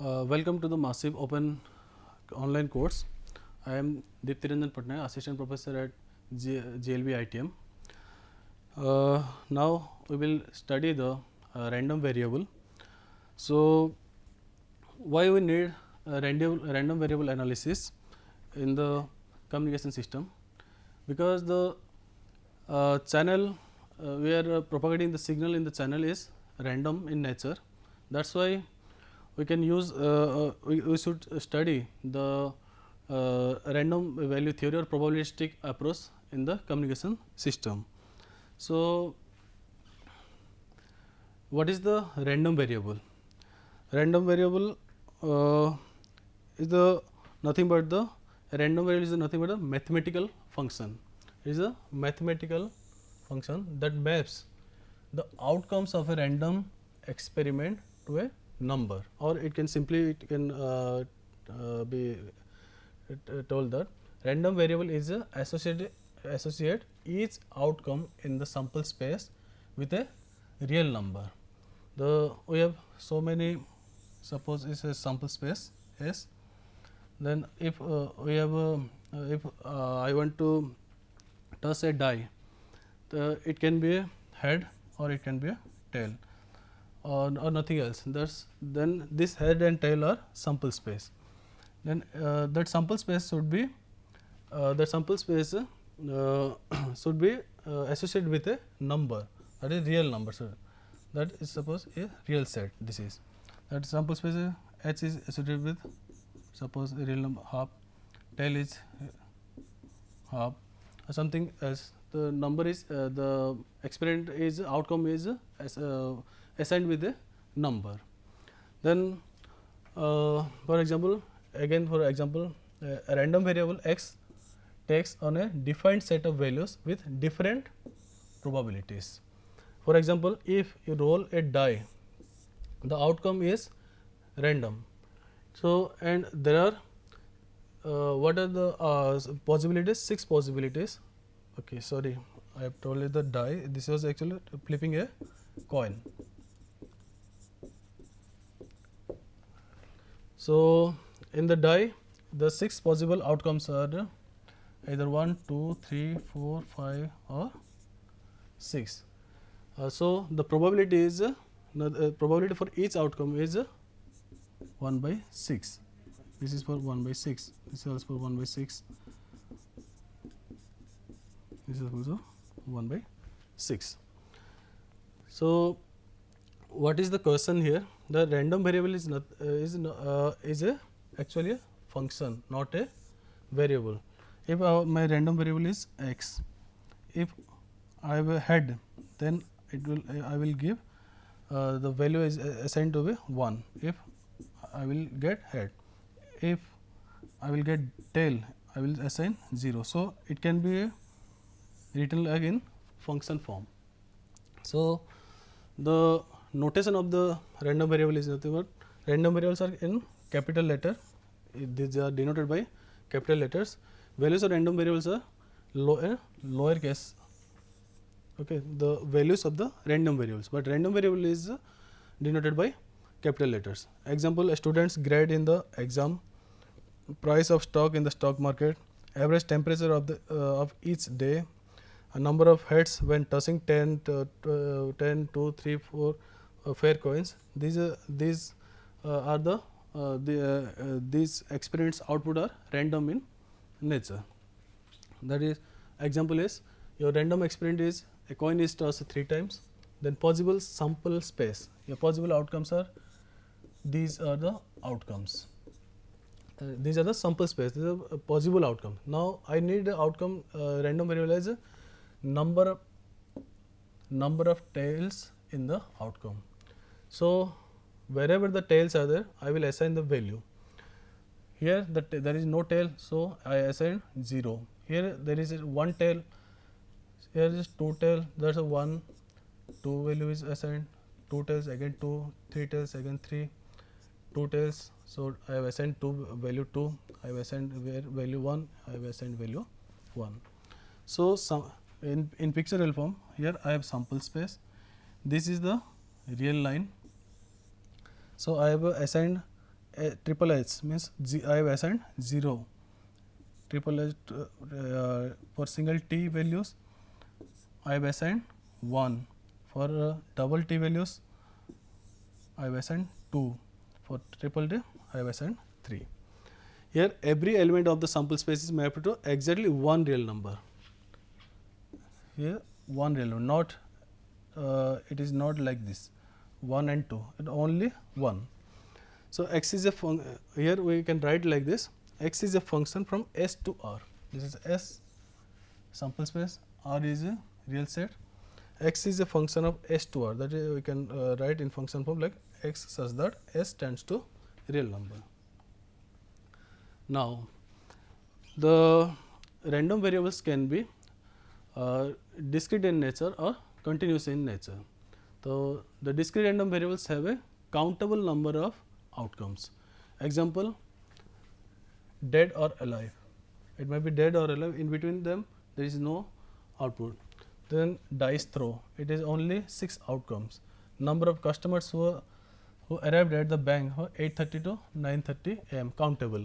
Welcome to the Massive Open online course. I am Deeptiranjan Patnaik, Assistant Professor at GLB ITM. Now we will study the random variable. So, why we need random variable analysis in the communication system? Because the channel we are propagating the signal in the channel is random in nature. That's why we can use we should study the random value theory or probabilistic approach in the communication system. So, what is the random variable? Random variable is the nothing but the random variable is nothing but a mathematical function. It is a mathematical function that maps the outcomes of a random experiment to a number, or it can simply be told that random variable is a associate each outcome in the sample space with a real number. We have so many, suppose it's a sample space S, then if we have if I want to toss a die, it can be a head or it can be a tail or nothing else. Then this head and tail are sample space. Then that sample space should be should be associated with a number, that is real number. So, that is suppose a real set. This is that sample space H is associated with suppose a real number half, tail is half or something else. The number is the experiment is outcome is assigned with a number. Then for example, a random variable x takes on a defined set of values with different probabilities. For example, if you roll a die, the outcome is random. So, and there are what are the possibilities? 6 possibilities. Okay, sorry, I have told you the die. This was actually flipping a coin. So, in the die, the 6 possible outcomes are either 1, 2, 3, 4, 5 or 6. So, the probability is probability for each outcome is 1 by 6. This is for 1 by 6. This is also for 1 by 6. This is also 1 by 6. So, what is the question here? The random variable is not is a actually a function, not a variable. If my random variable is x, if I have a head, then it will I will give the value is assigned to be 1 if I will get head. If I will get tail, I will assign 0. So, it can be written like in function form. So, the notation of the random variable is nothing but random variables are in capital letter. These are denoted by capital letters. Values of random variables are lowercase. Okay, the values of the random variables, but random variable is denoted by capital letters. Example: a student's grade in the exam, price of stock in the stock market, average temperature of the of each day, a number of heads when tossing 10, 2, 3, 4 fair coins. These are these experiments output are random in nature. That is, example is your random experiment is a coin is tossed 3 times, then possible sample space. Your possible outcomes are these are the outcomes. These are the sample space. This is a possible outcome. Now, I need the outcome random variable as a number of tails in the outcome. So, wherever the tails are there, I will assign the value. Here there is no tail, so I assign 0. Here there is one tail, here is 2 tail, there is a 1, 2 value is assigned, 2 tails again 2, 3 tails again 3, 2 tails. So, I have assigned value 2, I have assigned value 1, I have assigned value 1. So, in pictorial form, here I have sample space, this is the real line. So, I have assigned triple H means I have assigned 0. Triple H for single T values I have assigned 1. For double T values I have assigned 2. For triple T I have assigned 3. Here every element of the sample space is mapped to exactly one real number. Here one real number, not it is not like this 1 and 2, it only 1. So x is a here we can write like this: x is a function from S to R. This is S sample space, R is a real set. X is a function of S to R, that is we can write in function form like x such that S tends to real number. Now the random variables can be discrete in nature or continuous in nature. So the discrete random variables have a countable number of outcomes. Example, dead or alive. It may be dead or alive, in between them there is no output. Then dice throw, it is only 6 outcomes. Number of customers who arrived at the bank 8:30 to 9:30 am, countable.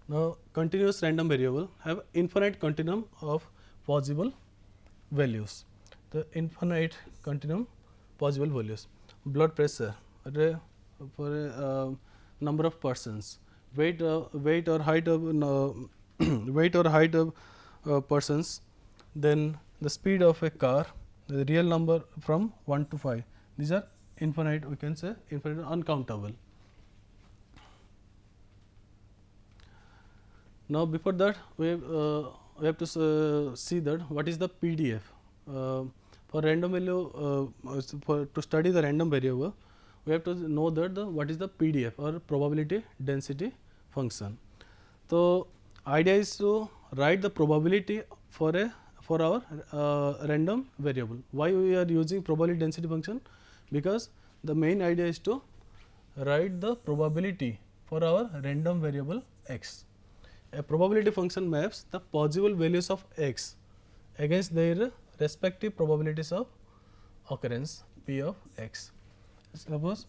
Now continuous random variable have infinite continuum of possible values. The infinite continuum possible values. Blood pressure for a number of persons, weight or height of weight or height of persons, then the speed of a car, the real number from 1 to 5. These are infinite, we can say infinite, uncountable. Now before that we have to see that what is the PDF. For random value, to study the random variable, we have to know that what is the PDF or probability density function. So idea is to write the probability for our random variable. Why we are using probability density function? Because the main idea is to write the probability for our random variable x. A probability function maps the possible values of x against their respective probabilities of occurrence p of x. Suppose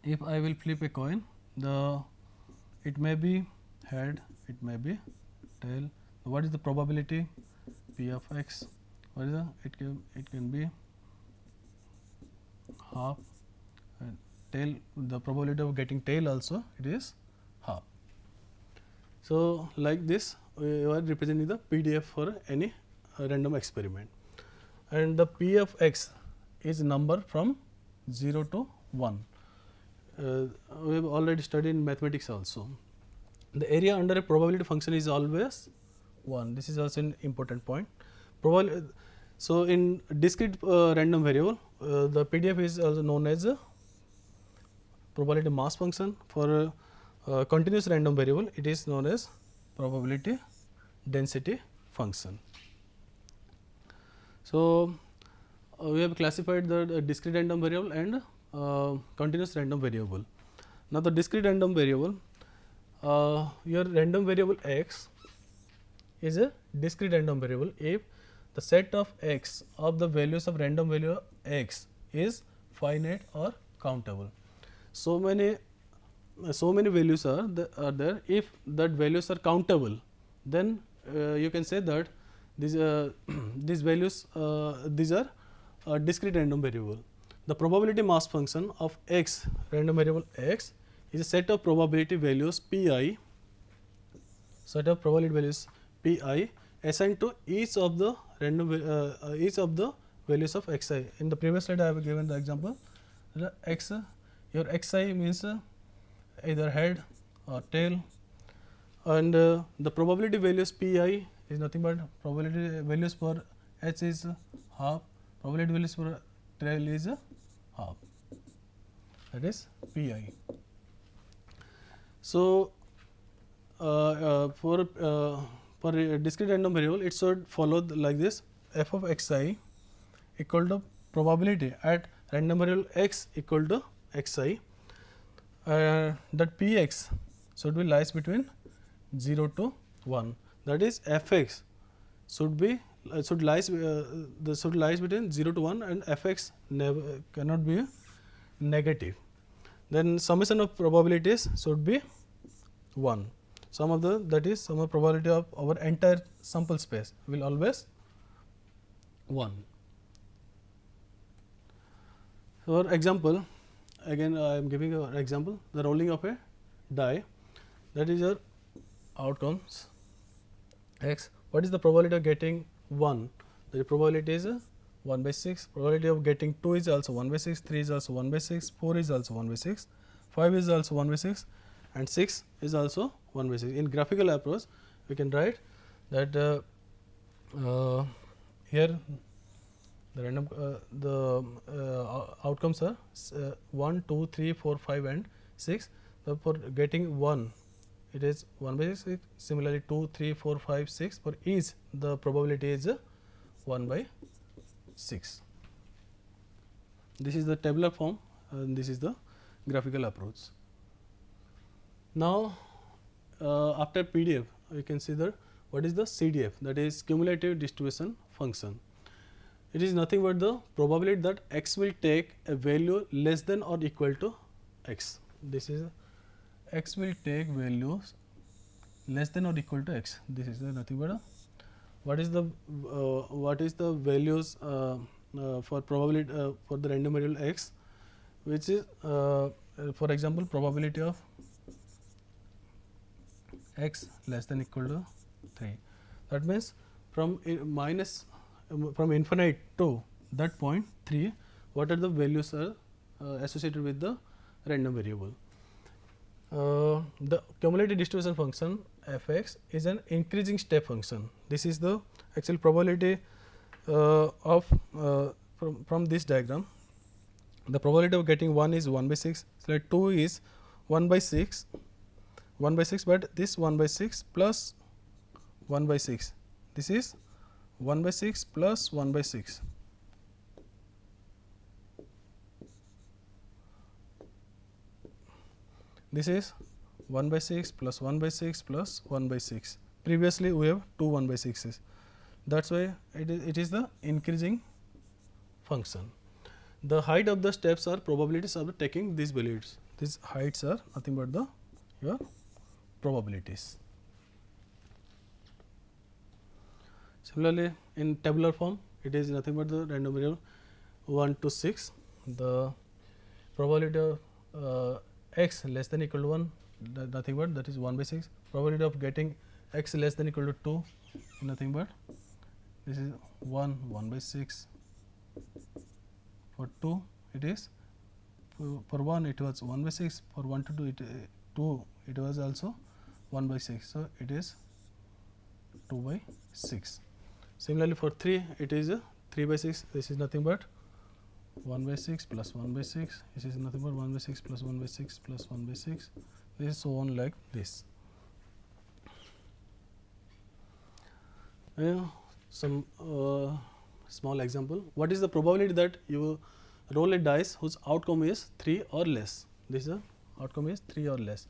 if I will flip a coin, it may be head, it may be tail. What is the probability p of x? What is it can be half, and tail, the probability of getting tail also it is half. So like this we are representing the PDF for any random experiment, and the p of x is number from 0 to 1. We have already studied in mathematics also. The area under a probability function is always 1. This is also an important point. So in discrete random variable, the PDF is also known as a probability mass function. For continuous random variable, it is known as probability density function. So we have classified the discrete random variable and continuous random variable. Now the discrete random variable, your random variable x is a discrete random variable if the set of x of the values of random value x is finite or countable. So many values are there. If that values are countable, then you can say that these values these are discrete random variable. The probability mass function of x, random variable x, is a set of probability values pi, set of probability values pi assigned to each of the random each of the values of xi. In the previous slide I have given the example. The x, your xi means either head or tail, and the probability values pi is nothing but probability values for h is half, probability values for tail is half, that is pi. So for a discrete random variable, it should follow like this: f of xi equal to probability at random variable x equal to xi. That px should be lies between 0 to 1. That is fx should lies between 0 to 1, and fx cannot be negative. then summation of probabilities should be 1. Sum of the, that is sum of probability of our entire sample space will always 1. For example, again I am giving an example, the rolling of a die, that is your outcomes x. What is the probability of getting 1? The probability is 1 by 6, probability of getting 2 is also 1 by 6, 3 is also 1 by 6, 4 is also 1 by 6, 5 is also 1 by 6, and 6 is also 1 by 6. In graphical approach, we can write that here the random outcomes are 1, 2, 3, 4, 5 and 6. So, for getting 1, it is 1 by 6. Similarly, 2, 3, 4, 5, 6, for each the probability is 1 by 6. This is the tabular form and this is the graphical approach. Now, after PDF, we consider what is the CDF, that is cumulative distribution function. It is nothing but the probability that x will take a value less than or equal to x. This is x will take values less than or equal to x. This is nothing but a, what is the values for probability for the random variable x, which is for example probability of x less than equal to 3. That means from from infinite to that point 3, what are the values are associated with the random variable. The cumulative distribution function f x is an increasing step function. This is the actual probability of from this diagram. The probability of getting 1 is 1 by 6. So, like 2 is 1 by 6, but this 1 by 6 plus 1 by 6. This is 1 by 6 plus 1 by 6. This is 1 by 6 plus 1 by 6 plus 1 by 6. Previously, we have 2 1 by 6s. That is why it is the increasing function. The height of the steps are probabilities of taking these values. These heights are nothing but the your probabilities. Similarly, in tabular form, it is nothing but the random variable 1 to 6. The probability of x less than equal to 1, nothing but that is 1 by 6. Probability of getting x less than equal to 2, nothing but this is 1 by 6. For 2, it is for 1 it was 1 by 6. For 1 to 2 it was also 1 by 6. So, it is 2 by 6. Similarly, for 3 it is 3 by 6. This is nothing but 1 by 6 plus 1 by 6. This is nothing but 1 by 6 plus 1 by 6 plus 1 by 6. This is so on like this. Some small example. What is the probability that you roll a dice whose outcome is 3 or less? This is outcome is 3 or less.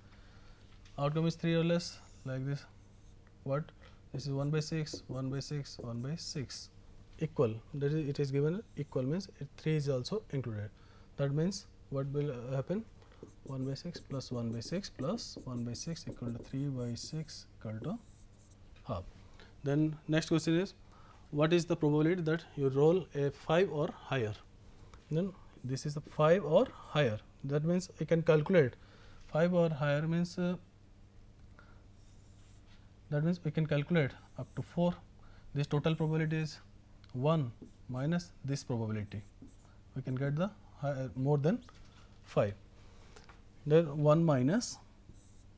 Outcome is 3 or less like this. What? This is 1 by 6, 1 by 6, 1 by 6 equal. That is, it is given equal means 3 is also included. That means what will happen? 1 by 6 plus 1 by 6 plus 1 by 6 equal to 3 by 6 equal to half. Then next question is, what is the probability that you roll a 5 or higher? Then this is a 5 or higher. That means I can calculate 5 or higher means that means we can calculate up to 4. This total probability is 1 minus this probability. We can get the more than 5. Then 1 minus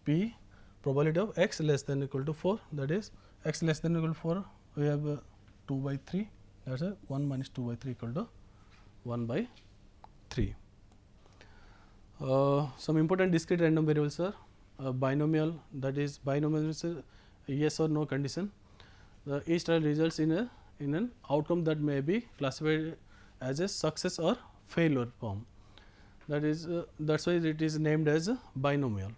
p probability of x less than equal to 4, that is x less than equal to 4, we have 2 by 3, that is 1 minus 2 by 3 equal to 1 by 3. Some important discrete random variables are binomial, that is binomial is a yes or no condition. Each trial results in an outcome that may be classified as a success or failure form. That is that's why it is named as a binomial.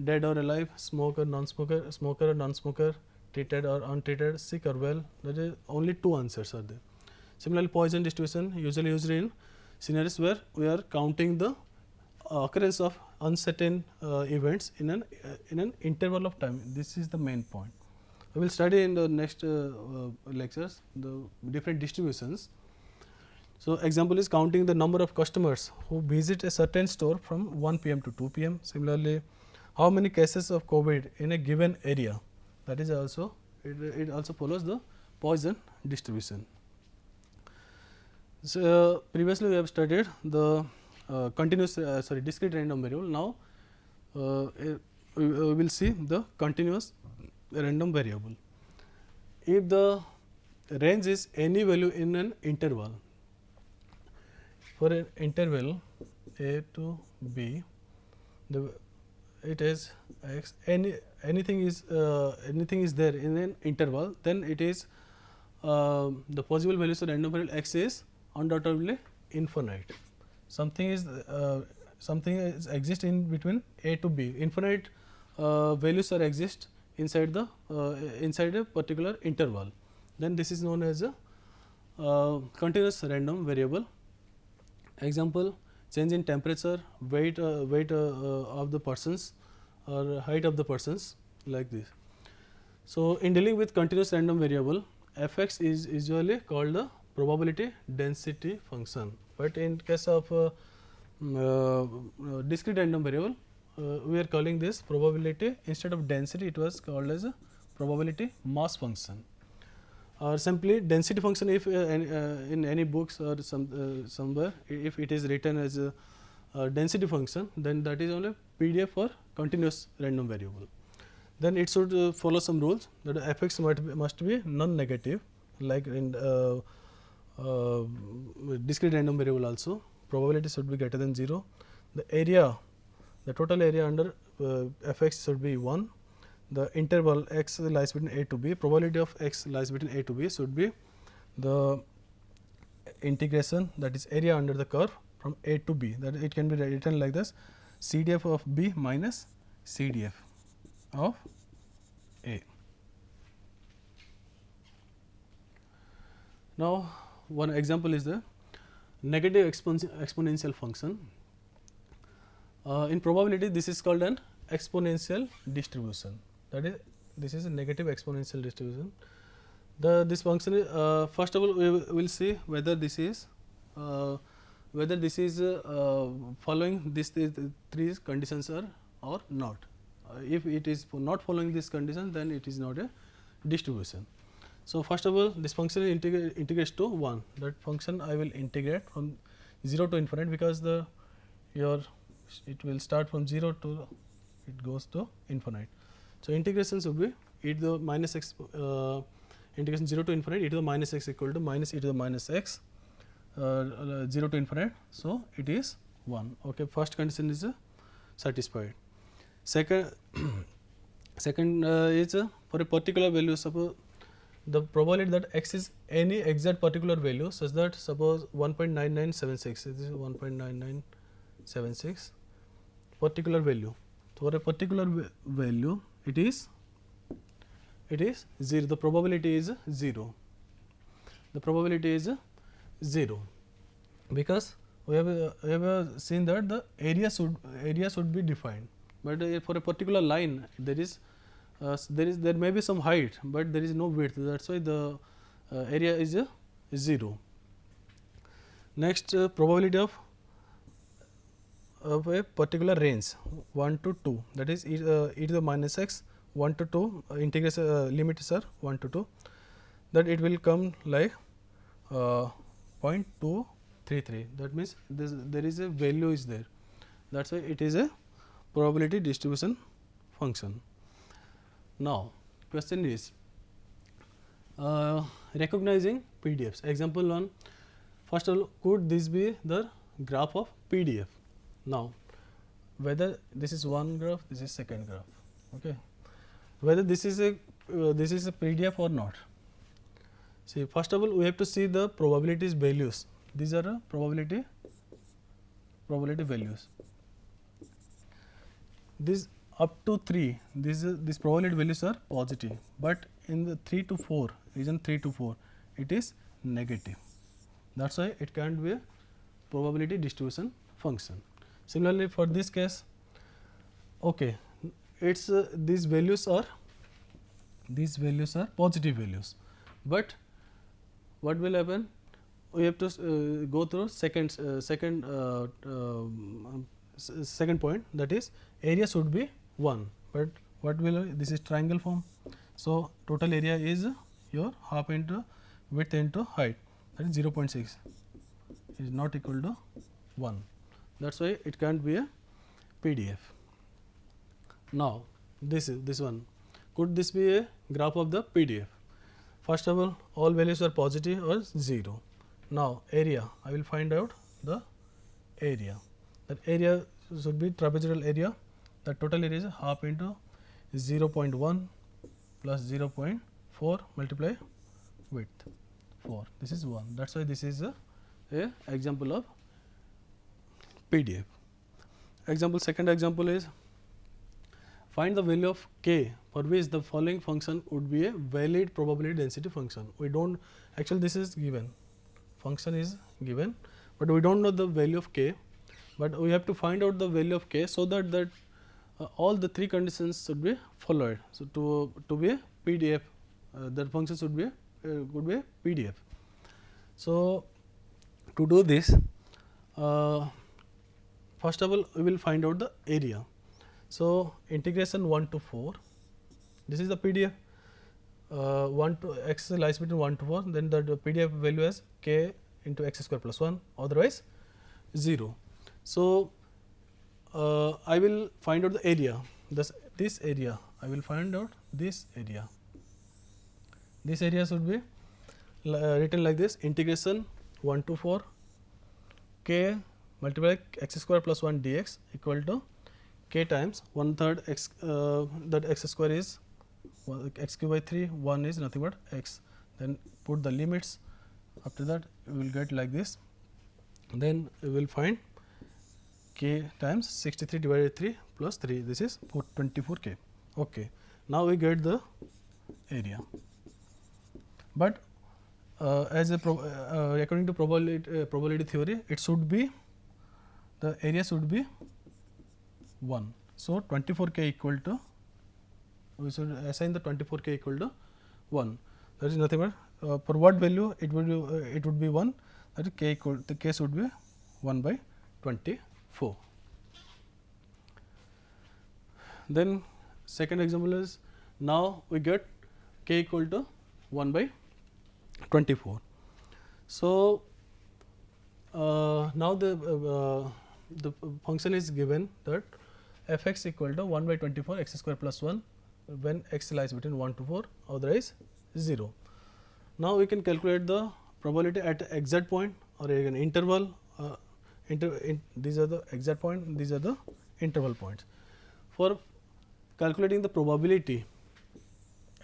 Dead or alive, smoker, non-smoker, smoker or non-smoker, treated or untreated, sick or well. That is only 2 answers are there. Similarly, Poisson distribution usually used in scenarios where we are counting the occurrence of uncertain events in an interval of time. This is the main point. We will study in the next lectures the different distributions. So, example is counting the number of customers who visit a certain store from 1 p.m. to 2 p.m. Similarly, how many cases of COVID in a given area, that is also it also follows the Poisson distribution. So, previously we have studied the discrete random variable. Now, we will see the continuous random variable. If the range is any value in an interval, for an interval a to b, it is x, anything is there in an interval, then it is the possible values of random variable x is undoubtedly infinite. Something is exist in between a to b. Infinite values are exist inside the inside a particular interval. Then this is known as a continuous random variable. Example: change in temperature, weight of the persons, or height of the persons, like this. So, in dealing with continuous random variable, f(x) is usually called the probability density function, but in case of discrete random variable, we are calling this probability, instead of density it was called as a probability mass function, or simply density function. If in any books or somewhere, if it is written as a density function, then that is only PDF for continuous random variable. Then it should follow some rules, that f(x) must be non-negative, like in discrete random variable also. Probability should be greater than 0. The area, the total area under f(x) should be 1. The interval x lies between a to b, probability of x lies between a to b should be the integration, that is area under the curve from a to b, that it can be written like this: CDF of b minus CDF of a. Now, one example is the negative exponential function. In probability, this is called an exponential distribution. That is, this is a negative exponential distribution. This function is, first of all, we will see whether this is following these three conditions or not. If it is not following this condition, then it is not a distribution. So, first of all, this function integrates to 1. That function I will integrate from 0 to infinite, because it will start from 0 to it goes to infinite. So, integration should be e to the minus x, integration 0 to infinite e to the minus x equal to minus e to the minus x 0 to infinite. So, it is 1. Okay, first condition is satisfied. Second is for a particular value, suppose the probability that x is any exact particular value, such that suppose 1.9976, this is 1.9976 particular value. So, for a particular value, it is 0. The probability is 0. The probability is 0, because we have seen that the area should be defined, but for a particular line there may be some height, but there is no width. That's why the area is 0. Next, probability of a particular range 1 to 2, that is e to the minus x 1 to 2, integration limits are 1 to 2, that it will come like 0.233. That means there is a value is there. That's why it is a probability distribution function. Now, question is recognizing PDFs. Example 1. First of all, could this be the graph of PDF? Now, whether this is one graph, this is second graph. Okay, whether this is a PDF or not. See, first of all, we have to see the probabilities values. These are probability values. This up to 3, these probability values are positive, but in the 3 to 4, region 3 to 4, it is negative. That's why it can't be a probability distribution function. Similarly, for this case, okay, it's these values are positive values, but what will happen? We have to go through second point, that is area should be 1, but what will this is triangle form. So, total area is your half into width into height, that is 0.6 is not equal to 1. That is why it can't be a PDF. Now, this one, could this be a graph of the PDF? First of all values are positive or 0. Now, area, I will find out the area. That area should be trapezoidal area. The total area is half into 0.1 plus 0.4 multiply width 4. This is 1. That is why this is a example of PDF. Second example is, find the value of k for which the following function would be a valid probability density function. We don't actually, this is given, function is given, but we don't know the value of k, but we have to find out the value of k, so that all the 3 conditions should be followed. So, to be a PDF, that function should be could be a PDF. So, to do this, first of all we will find out the area. So, integration 1 to 4, this is the PDF, 1 to x lies between 1 to 4, then the PDF value as k into x square plus 1, otherwise 0. So, I will find out the area, this area, I will find out this area. This area should be written like this, integration 1 to 4 k multiply x square plus 1 dx equal to k times 1/3 x, that x square is x cube by 3, 1 is nothing but x, then put the limits, after that we will get like this, then we will find k times 63 divided 3 plus 3, this is 24k. Okay. Now, we get the area, but as a according to probability theory, it should be, the area should be 1. So, 24k equal to, we should assign the 24k equal to 1, that is nothing but for what value it would be 1, that is k equal, the k should be 1 by 24. Then second example is, now we get k equal to 1 by 24. So, now the function is given that f x equal to 1 by 24 x square plus 1 when x lies between 1 to 4, otherwise 0. Now, we can calculate the probability at exact point or an interval, these are the exact point, these are the interval points. For calculating the probability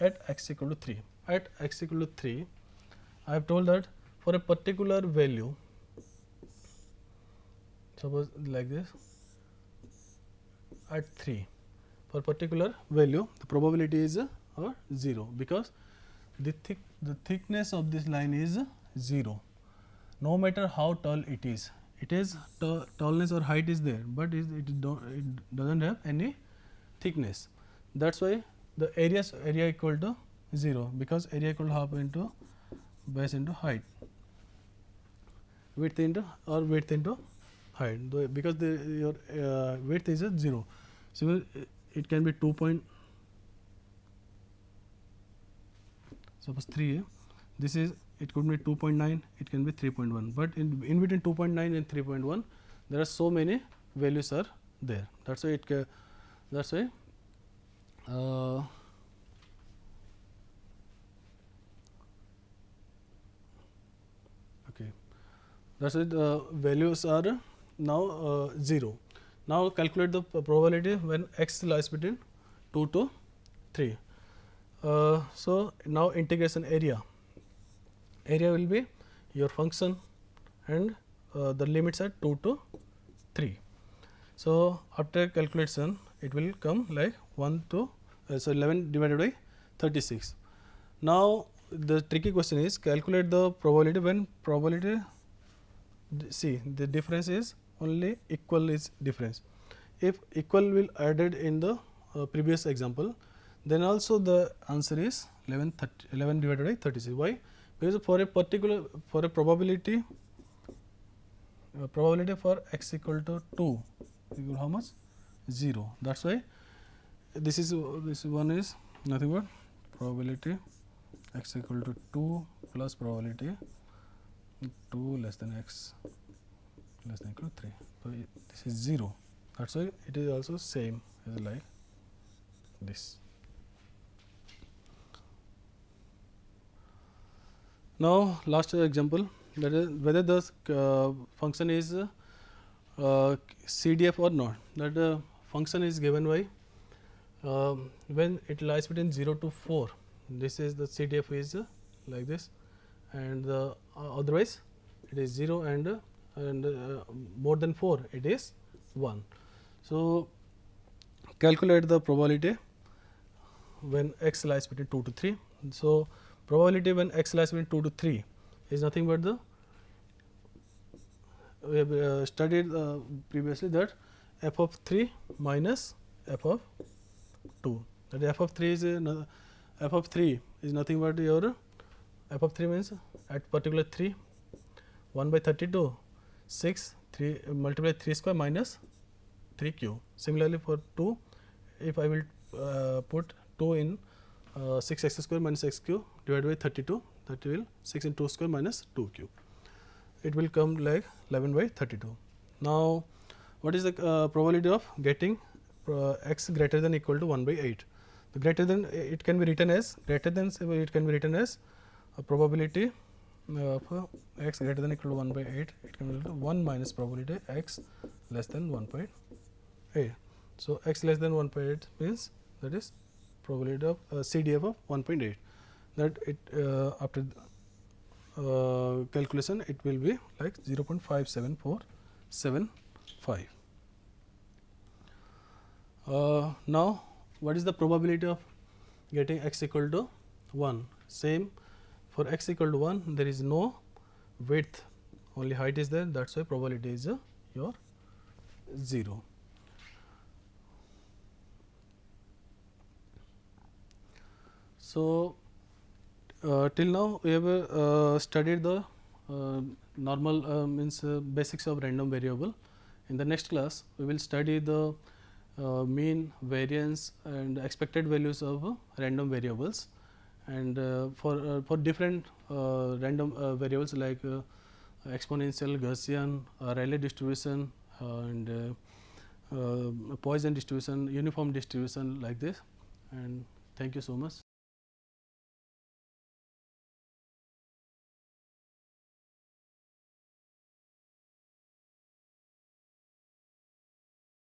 at x equal to 3, at x equal to 3, I have told that for a particular value, suppose like this, at 3, for particular value the probability is 0, because the thickness of this line is 0, no matter how tall it is. It is tallness or height is there, but it doesn't have any thickness. That is why the area equal to 0, because area equal to half into base into height, width into height, because your width is 0. So, it can be 2 point, suppose 3, this is, it could be 2.9, it can be 3.1, but in between 2.9 and 3.1 there are so many values are there. That is why that's why okay, that's why the values are now 0. Now, calculate the probability when x lies between 2 to 3. So, now integration area will be your function and the limits are 2 to 3. So, after calculation it will come like 1 to 11 divided by 36. Now, the tricky question is calculate the probability when probability, see the difference is only equal is difference. If equal will added in the previous example, then also the answer is 11 divided by 36. Why? Because for a particular, for a probability for x equal to 2 equal how much? 0. That is why this one is nothing but probability x equal to 2 plus probability 2 less than x less than equal to 3. So, this is 0. That is why it is also same as like this. Now, last example, that is whether the function is CDF or not. That function is given by when it lies between 0 to 4. This is the CDF is like this, and otherwise it is 0 and more than 4 it is 1. So, calculate the probability when x lies between 2 to 3. So, probability when x lies between 2 to 3 is nothing but the, we have studied previously that f of 3 minus f of 2. That f of 3 is f of 3 is nothing but your f of 3 means at particular 3 1 by 32 6 3 multiply 3 square minus 3 cube. Similarly, for 2, if I will put 2 in 6 x square minus x cube divided by 32, that will 6 in 2 square minus 2 cube. It will come like 11 by 32. Now, what is the probability of getting x greater than equal to 1 by 8? The greater than, it can be written as greater than, it can be written as a probability of x greater than equal to 1 by 8. It can be written 1 minus probability x less than 1.8. So, x less than 1.8 means that is probability of CDF of 1.8. That it after calculation it will be like 0.57475. Now, what is the probability of getting x equal to 1? Same, for x equal to 1 there is no width, only height is there, that is why probability is your 0. So, till now we have studied the normal means basics of random variable. In the next class we will study the mean, variance and expected values of random variables, and for different random variables like exponential, Gaussian, Rayleigh distribution and Poisson distribution, uniform distribution, like this. And thank you so much.